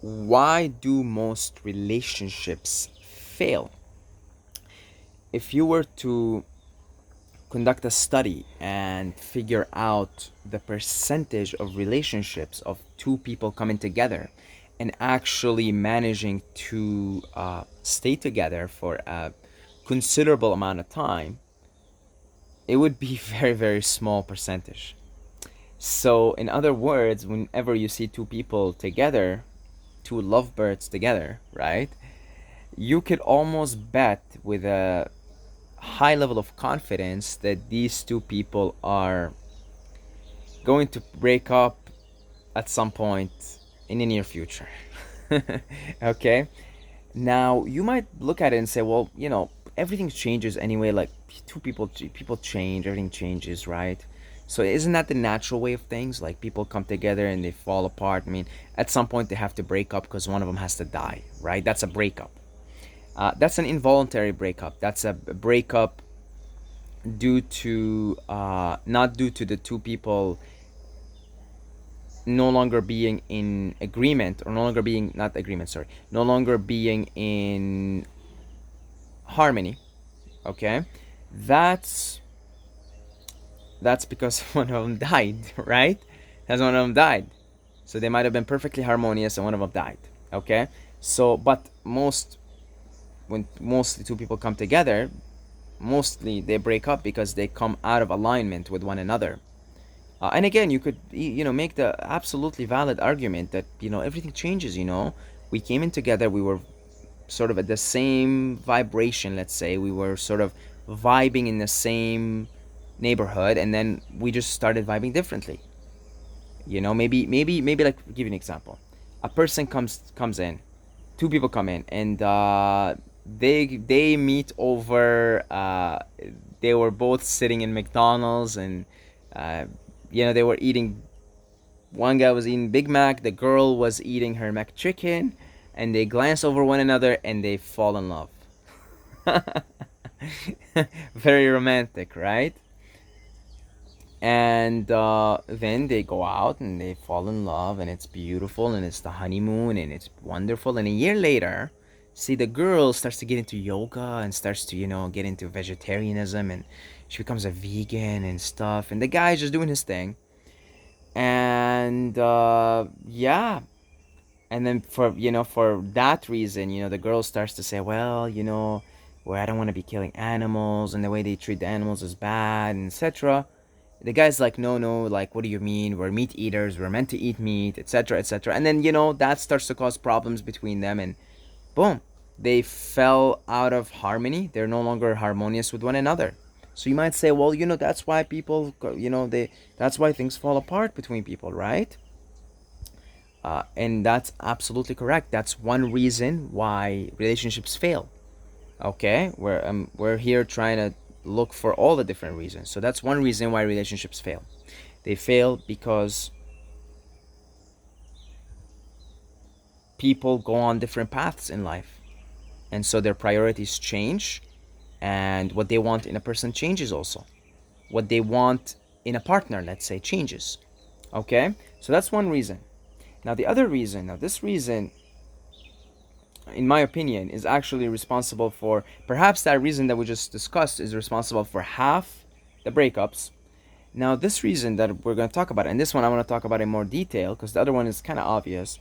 Why do most relationships fail? If you were to conduct a study and figure out the percentage of relationships of two people coming together and actually managing to stay together for a considerable amount of time, it would be very, very small percentage. So, in other words, whenever you see two people together, two lovebirds together, right? You could almost bet with a high level of confidence that these two people are going to break up at some point in the near future. Okay? Now, you might look at it and say, well, everything changes anyway. Like, people change, everything changes, right? So isn't that the natural way of things? Like, people come together and they fall apart. I mean, at some point they have to break up because one of them has to die, right? That's a breakup. That's an involuntary breakup. That's a breakup due to not due to the two people no longer being in agreement, or no longer being, not agreement, sorry, no longer being in harmony. Okay, that's that's because one of them died, right? That's one of them died. So they might have been perfectly harmonious and one of them died. Okay, so but when mostly two people come together, mostly they break up because they come out of alignment with one another. And again, you could make the absolutely valid argument that everything changes. We came in together, we were sort of at the same vibration. Let's say we were sort of vibing in the same neighborhood, and then we just started vibing differently. Maybe like, give you an example. A person comes in, two people come in, and they meet over. They were both sitting in McDonald's, and uh, they were eating. One guy was eating Big Mac, the girl was eating her McChicken, and they glance over one another and they fall in love. Very romantic, right? And then they go out and they fall in love, and it's beautiful, and it's the honeymoon, and it's wonderful. And a year later, see, the girl starts to get into yoga and starts to get into vegetarianism, and she becomes a vegan and stuff, and the guy's just doing his thing. And yeah, and then for that reason, the girl starts to say, well, I don't want to be killing animals, and the way they treat the animals is bad, and etc. The guy's like, no, no, like, what do you mean? We're meat eaters, we're meant to eat meat, etc., etc. And then that starts to cause problems between them, and boom, they fell out of harmony. They're no longer harmonious with one another. So you might say, well, that's why people, that's why things fall apart between people, right? And that's absolutely correct. That's one reason why relationships fail. Okay, we're here trying to look for all the different reasons. So that's one reason why relationships fail. They fail because people go on different paths in life, and so their priorities change, and what they want in a person changes also. What they want in a partner, let's say, changes. Okay, so that's one reason. Now the other reason, this reason, in my opinion, is actually responsible for, perhaps that reason that we just discussed is responsible for half the breakups. Now this reason that we're going to talk about, and this one I want to talk about in more detail because the other one is kind of obvious.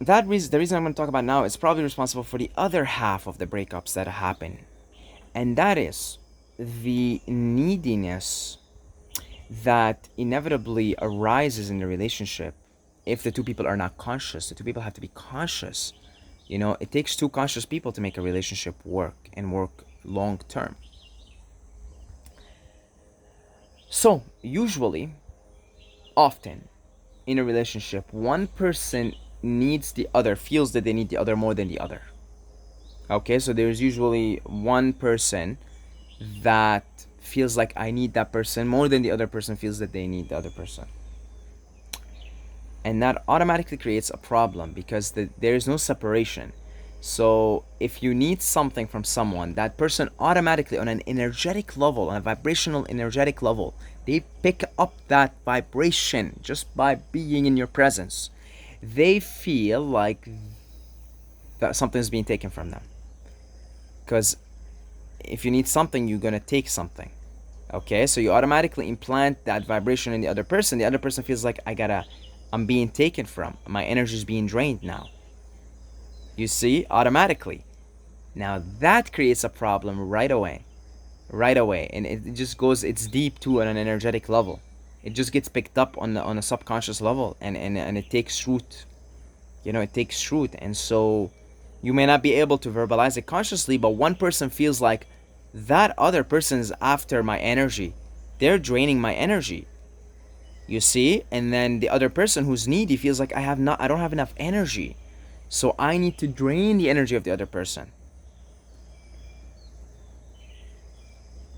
That reason, the reason I'm going to talk about now, is probably responsible for the other half of the breakups that happen, and that is the neediness that inevitably arises in the relationship if the two people are not conscious. The two people have to be conscious. It takes two conscious people to make a relationship work, and work long term. So usually, often in a relationship, one person needs the other, feels that they need the other more than the other. Okay, so there's usually one person that feels like, I need that person more than the other person feels that they need the other person. And that automatically creates a problem because there is no separation. So if you need something from someone, that person automatically, on an energetic level, on a vibrational energetic level, they pick up that vibration just by being in your presence. they feel like that something's being taken from them. Because if you need something, you're gonna take something. Okay, so you automatically implant that vibration in the other person. The other person feels like I'm being taken from. My energy is being drained now. You see, automatically. Now that creates a problem right away. Right away. And it just goes, it's deep too on an energetic level. It just gets picked up on a subconscious level, and it takes root. It takes root. And so you may not be able to verbalize it consciously, but one person feels like that other person is after my energy. They're draining my energy. You see? And then the other person who's needy feels like I don't have enough energy. So I need to drain the energy of the other person.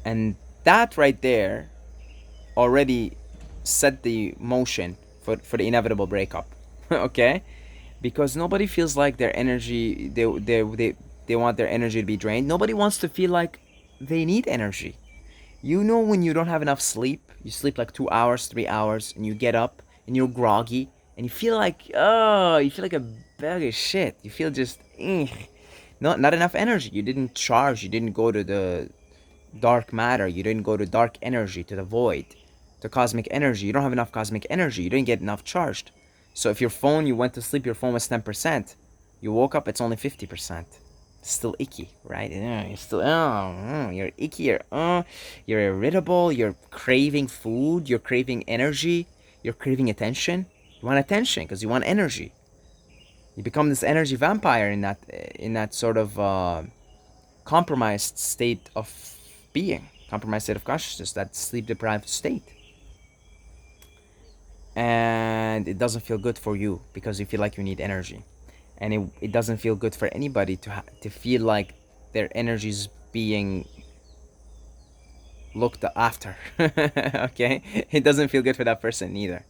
And that right there already set the motion for the inevitable breakup. Okay? Because nobody feels like their energy, they want their energy to be drained. Nobody wants to feel like they need energy. When you don't have enough sleep, you sleep like 2 hours, 3 hours, and you get up and you're groggy and you feel like a bag of shit. You feel just not enough energy. You didn't charge. You didn't go to the dark matter. You didn't go to dark energy, to the void, to cosmic energy. You don't have enough cosmic energy. You didn't get enough charged. So if you went to sleep, your phone was 10%. You woke up, it's only 50%. Still icky, right? You're still, you're icky, you're irritable, you're craving food, you're craving energy, you're craving attention. You want attention because you want energy. You become this energy vampire in that sort of compromised state of being, compromised state of consciousness, that sleep deprived state. And it doesn't feel good for you because you feel like you need energy. And it doesn't feel good for anybody to feel like their energy is being looked after. Okay? It doesn't feel good for that person either.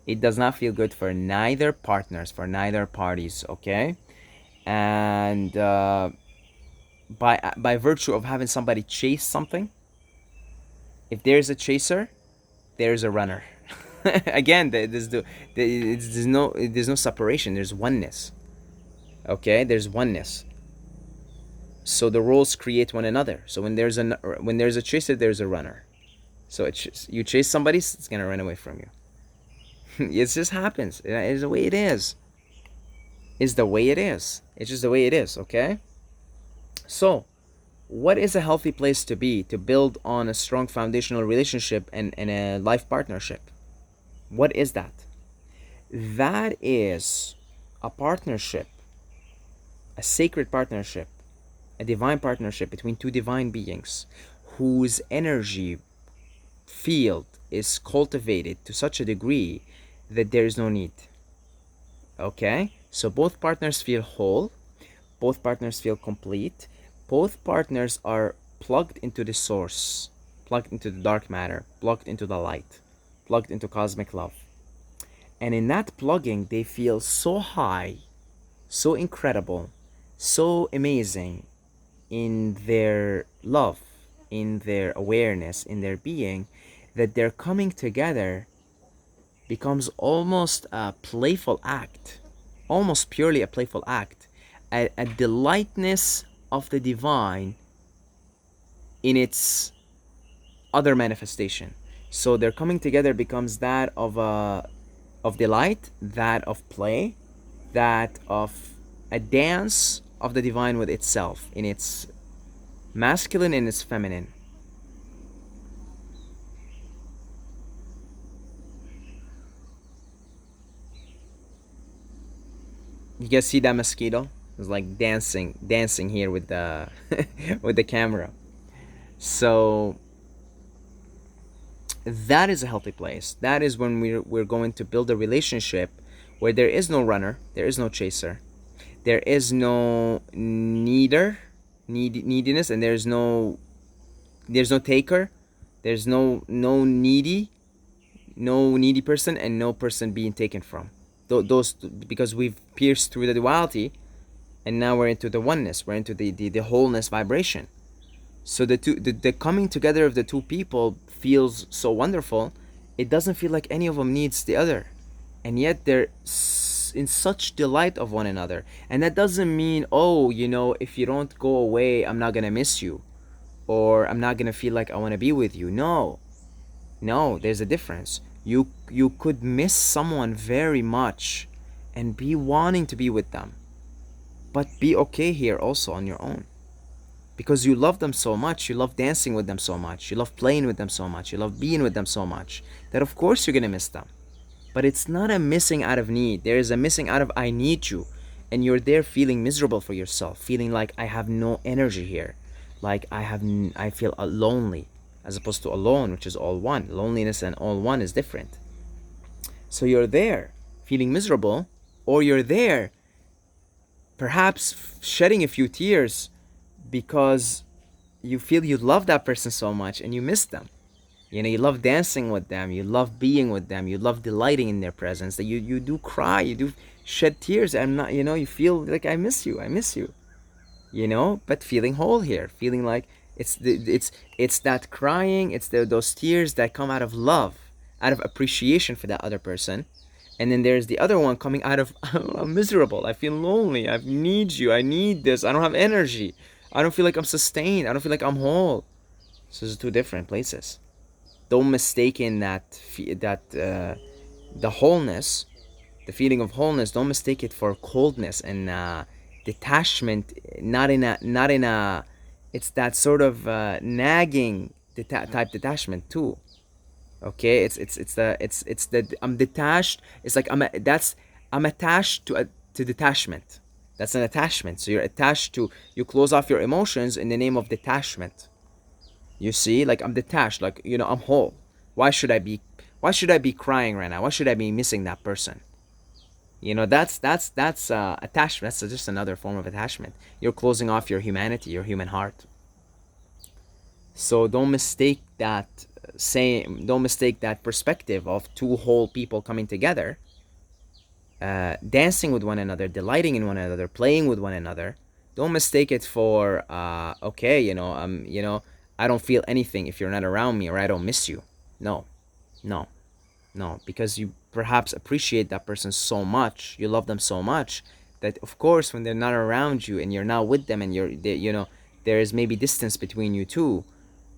It does not feel good for neither partners, for neither parties. Okay? And by virtue of having somebody chase something, if there's a chaser, there's a runner. Again, there's no separation. There's oneness. Okay, there's oneness. So the roles create one another. So when there's a chaser, there's a runner. So you chase somebody, it's gonna run away from you. It just happens. It's the way it is. It's the way it is. It's just the way it is. Okay. So, what is a healthy place to be to build on a strong foundational relationship and a life partnership? What is that? That is a partnership, a sacred partnership, a divine partnership between two divine beings whose energy field is cultivated to such a degree that there is no need. Okay? So both partners feel whole, both partners feel complete, both partners are plugged into the source, plugged into the dark matter, plugged into the light, plugged into cosmic love. And in that plugging, they feel so high, so incredible, so amazing in their love, in their awareness, in their being, that their coming together becomes almost a playful act, almost purely a playful act, a delightness of the divine in its other manifestation. So their coming together becomes that of delight, that of play, that of a dance of the divine with itself, in its masculine and its feminine. You guys see that mosquito? It's like dancing here with the with the camera. So that is a healthy place. That is when we're going to build a relationship where there is no runner, there is no chaser, there is no neediness, and there's no taker, there's no needy person, and no person being taken from. Those, because we've pierced through the duality, and now we're into the oneness, we're into the wholeness vibration. So the coming together of the two people feels so wonderful. It doesn't feel like any of them needs the other, and yet they're in such delight of one another. And that doesn't mean, oh, if you don't go away, I'm not gonna miss you, or I'm not gonna feel like I want to be with you. No, there's a difference. You could miss someone very much and be wanting to be with them, but be okay here also on your own, because you love them so much. You love dancing with them so much. You love playing with them so much. You love being with them so much that of course you're gonna miss them. But it's not a missing out of need. There is a missing out of I need you. And you're there feeling miserable for yourself, feeling like I have no energy here. Like I feel lonely, as opposed to alone, which is all one. Loneliness and all one is different. So you're there feeling miserable, or you're there perhaps shedding a few tears because you feel you love that person so much and you miss them. You love dancing with them, you love being with them, you love delighting in their presence, that you do cry, you do shed tears. I'm not, you feel like I miss you, but feeling whole here, feeling like it's that crying, it's those tears that come out of love, out of appreciation for that other person. And then there's the other one coming out of I'm miserable, I feel lonely, I need you, I need this, I don't have energy, I don't feel like I'm sustained, I don't feel like I'm whole. So there's two different places. Don't mistake in the wholeness, the feeling of wholeness. Don't mistake it for coldness and detachment. Not in a. It's that sort of nagging type detachment too. Okay, it's the I'm detached. It's like I'm attached to detachment. That's an attachment. So you're attached to, you close off your emotions in the name of detachment. You see, like I'm detached, like I'm whole. Why should I be crying right now? Why should I be missing that person? That's attachment. That's just another form of attachment. You're closing off your humanity, your human heart. So don't mistake that perspective of two whole people coming together, dancing with one another, delighting in one another, playing with one another. Don't mistake it for okay, I don't feel anything if you're not around me, or I don't miss you. No, no, no, because you perhaps appreciate that person so much, you love them so much, that of course when they're not around you and you're not with them, and there is maybe distance between you two,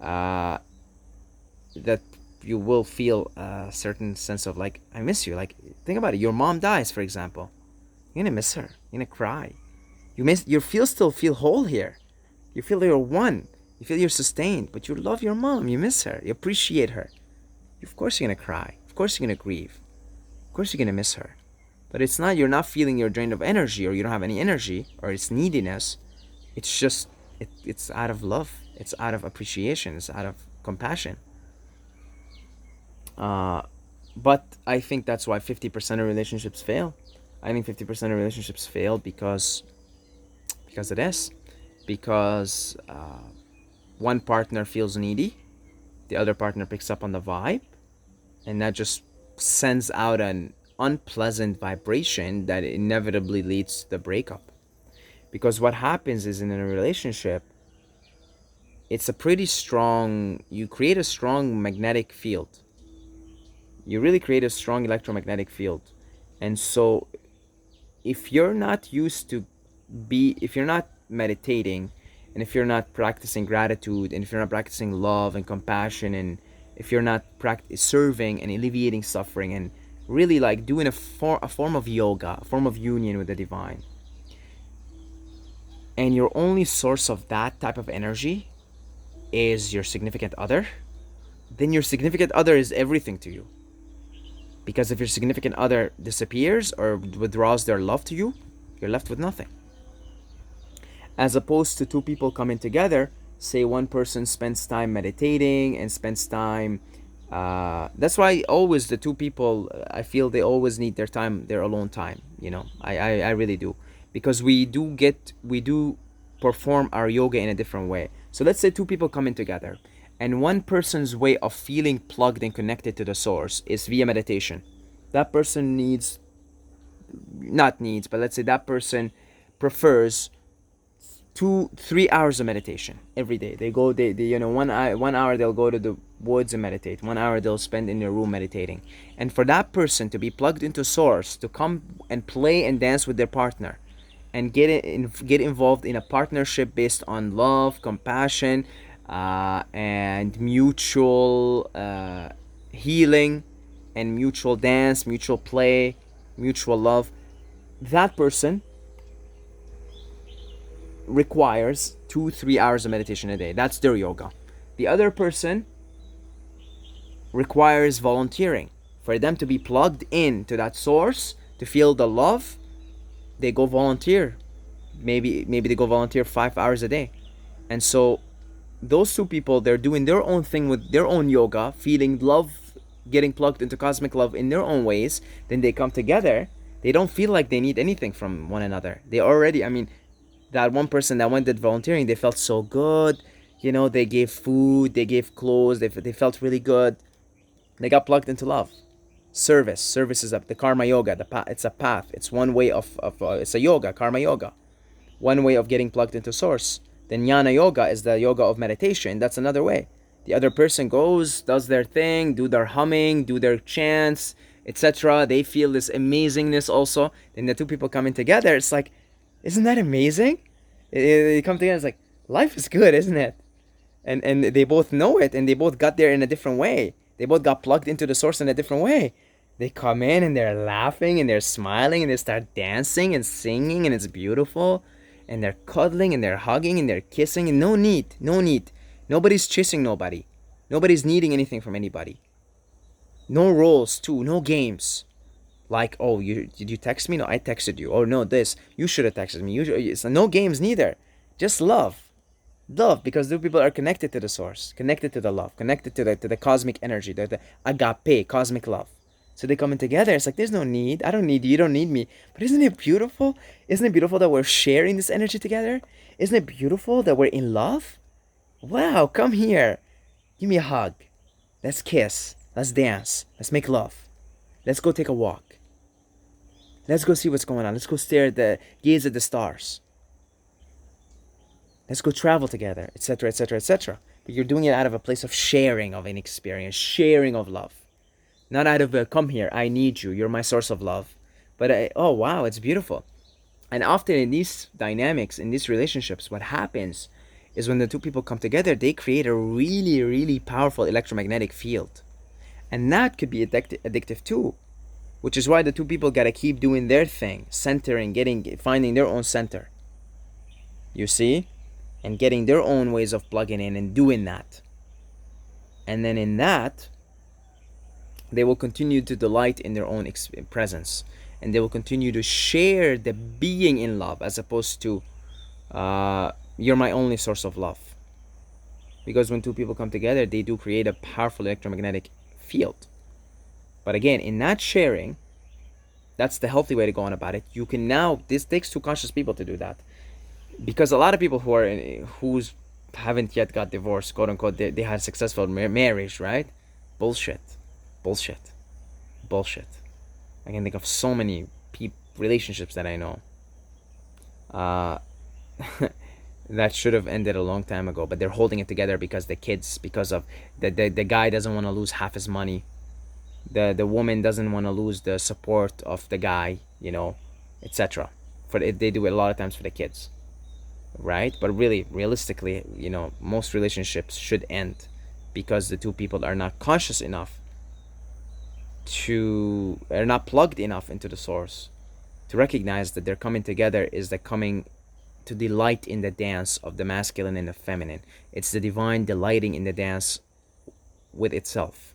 uh, that you will feel a certain sense of like, I miss you. Like, think about it. Your mom dies, for example. You're gonna miss her. You're gonna cry. Still feel whole here. You feel you're one. You feel you're sustained, but you love your mom. You miss her. You appreciate her. Of course you're gonna cry. Of course you're gonna grieve. Of course you're gonna miss her. But you're not feeling you're drained of energy, or you don't have any energy, or it's neediness. It's just, it's out of love. It's out of appreciation. It's out of compassion. But I think that's why 50% of relationships fail. I think 50% of relationships fail because it is. Because one partner feels needy, the other partner picks up on the vibe, and that just sends out an unpleasant vibration that inevitably leads to the breakup. Because what happens is, in a relationship, you create a strong magnetic field. You really create a strong electromagnetic field. And so if you're not meditating, and if you're not practicing gratitude, and if you're not practicing love and compassion, and if you're not serving and alleviating suffering, and really like doing a form of yoga, a form of union with the divine, and your only source of that type of energy is your significant other, then your significant other is everything to you. Because if your significant other disappears or withdraws their love to you, you're left with nothing. As opposed to two people coming together, say one person spends time meditating and spends time, that's why always the two people, I feel they always need their alone time. I really do. Because we do perform our yoga in a different way. So let's say two people coming together, and one person's way of feeling plugged and connected to the source is via meditation. That person but let's say that person prefers 2 3 hours of meditation every day. They go, they 1 hour they'll go to the woods and meditate. 1 hour they'll spend in their room meditating. And for that person to be plugged into source, to come and play and dance with their partner, and get involved in a partnership based on love, compassion, and mutual healing, and mutual dance, mutual play, mutual love, that person requires 2 3 hours of meditation a day. That's their yoga. The other person requires volunteering. For them to be plugged in to that source, to feel the love, they go volunteer. Maybe they go volunteer 5 hours a day. And so those two people, they're doing their own thing with their own yoga, feeling love, getting plugged into cosmic love in their own ways. Then they come together. They don't feel like they need anything from one another. They already, that one person that went did volunteering, they felt so good. They gave food, they gave clothes, they felt really good. They got plugged into love. Service is the karma yoga. It's a path. It's one way of it's a yoga, karma yoga. One way of getting plugged into source. Then jnana yoga is the yoga of meditation. That's another way. The other person goes, does their thing, do their humming, do their chants, etc. They feel this amazingness also. Then the two people coming together, it's like, isn't that amazing? They come together, it's like, life is good, isn't it? And they both know it, and they both got there in a different way. They both got plugged into the source in a different way. They come in and they're laughing and they're smiling and they start dancing and singing, and it's beautiful. And they're cuddling and they're hugging and they're kissing, and no need. Nobody's chasing nobody. Nobody's needing anything from anybody. No roles too, no games. Like, oh, did you text me? No, I texted you. Oh no, this, you should have texted me. So no games neither. Just love, because the people are connected to the source, connected to the love, connected to the cosmic energy, the agape, cosmic love. So they come in together. It's like, there's no need. I don't need you. You don't need me. But isn't it beautiful? Isn't it beautiful that we're sharing this energy together? Isn't it beautiful that we're in love? Wow, come here. Give me a hug. Let's kiss. Let's dance. Let's make love. Let's go take a walk. Let's go see what's going on. Let's go gaze at the stars. Let's go travel together, etc., etc., etc. But you're doing it out of a place of sharing of an experience, sharing of love. Not out of come here, I need you, you're my source of love. But oh wow, it's beautiful. And often in these dynamics, in these relationships, what happens is when the two people come together, they create a really, really powerful electromagnetic field. And that could be addictive too. Which is why the two people gotta keep doing their thing, centering, finding their own center. You see? And getting their own ways of plugging in and doing that. And then in that, they will continue to delight in their own presence, and they will continue to share the being in love, as opposed to you're my only source of love. Because when two people come together, they do create a powerful electromagnetic field. But again, in that sharing, that's the healthy way to go on about it. You can this takes two conscious people to do that, because a lot of people who haven't yet got divorced, quote unquote, they had successful marriage, right? Bullshit. I can think of so many relationships that I know that should have ended a long time ago, but they're holding it together because of the guy doesn't want to lose half his money, the woman doesn't want to lose the support of the guy, etc. They do it a lot of times for the kids, right? But really, realistically, most relationships should end because the two people are not conscious enough are not plugged enough into the source to recognize that they're coming together is the coming to delight in the dance of the masculine and the feminine. It's the divine delighting in the dance with itself,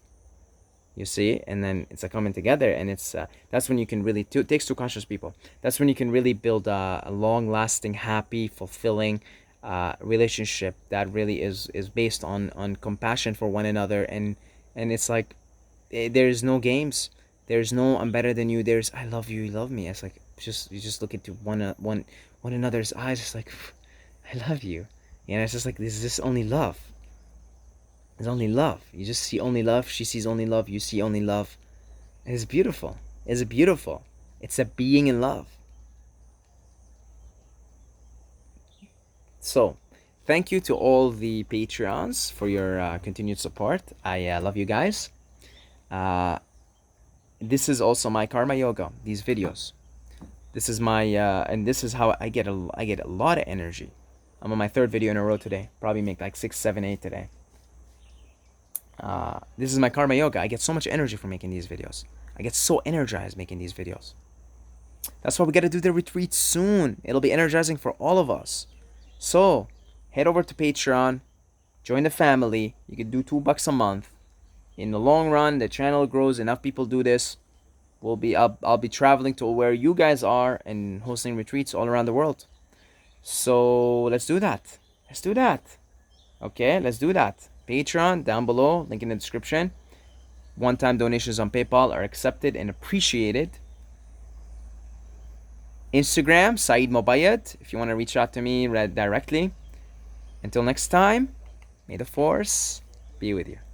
you see. And then it's a coming together, and it's that's when you can really it takes two conscious people. That's when you can really build a long-lasting, happy, fulfilling relationship that really is based on compassion for one another. And it's like, there's no games, there's no I'm better than you, there's I love you, you love me. It's like, you just look into one another's eyes. It's like, I love you. It's just like, this is just only love. It's only love. You just see only love. She sees only love. You see only love. It's beautiful. It's beautiful. It's a being in love. So, thank you to all the Patreons for your continued support. I love you guys. Uh, this is also my karma yoga. These videos. This is my and this is how I get a lot of energy. I'm on my third video in a row today. Probably make like 6, 7, 8 today. This is my karma yoga. I get so much energy from making these videos. I get so energized making these videos. That's why we gotta do the retreat soon. It'll be energizing for all of us. So, head over to Patreon, join the family. You can do $2 a month. In the long run, the channel grows. Enough people do this. I'll be traveling to where you guys are and hosting retreats all around the world. So let's do that. Let's do that. Okay, let's do that. Patreon down below, link in the description. One-time donations on PayPal are accepted and appreciated. Instagram, Saeed Mobayed, if you want to reach out to me directly. Until next time, may the force be with you.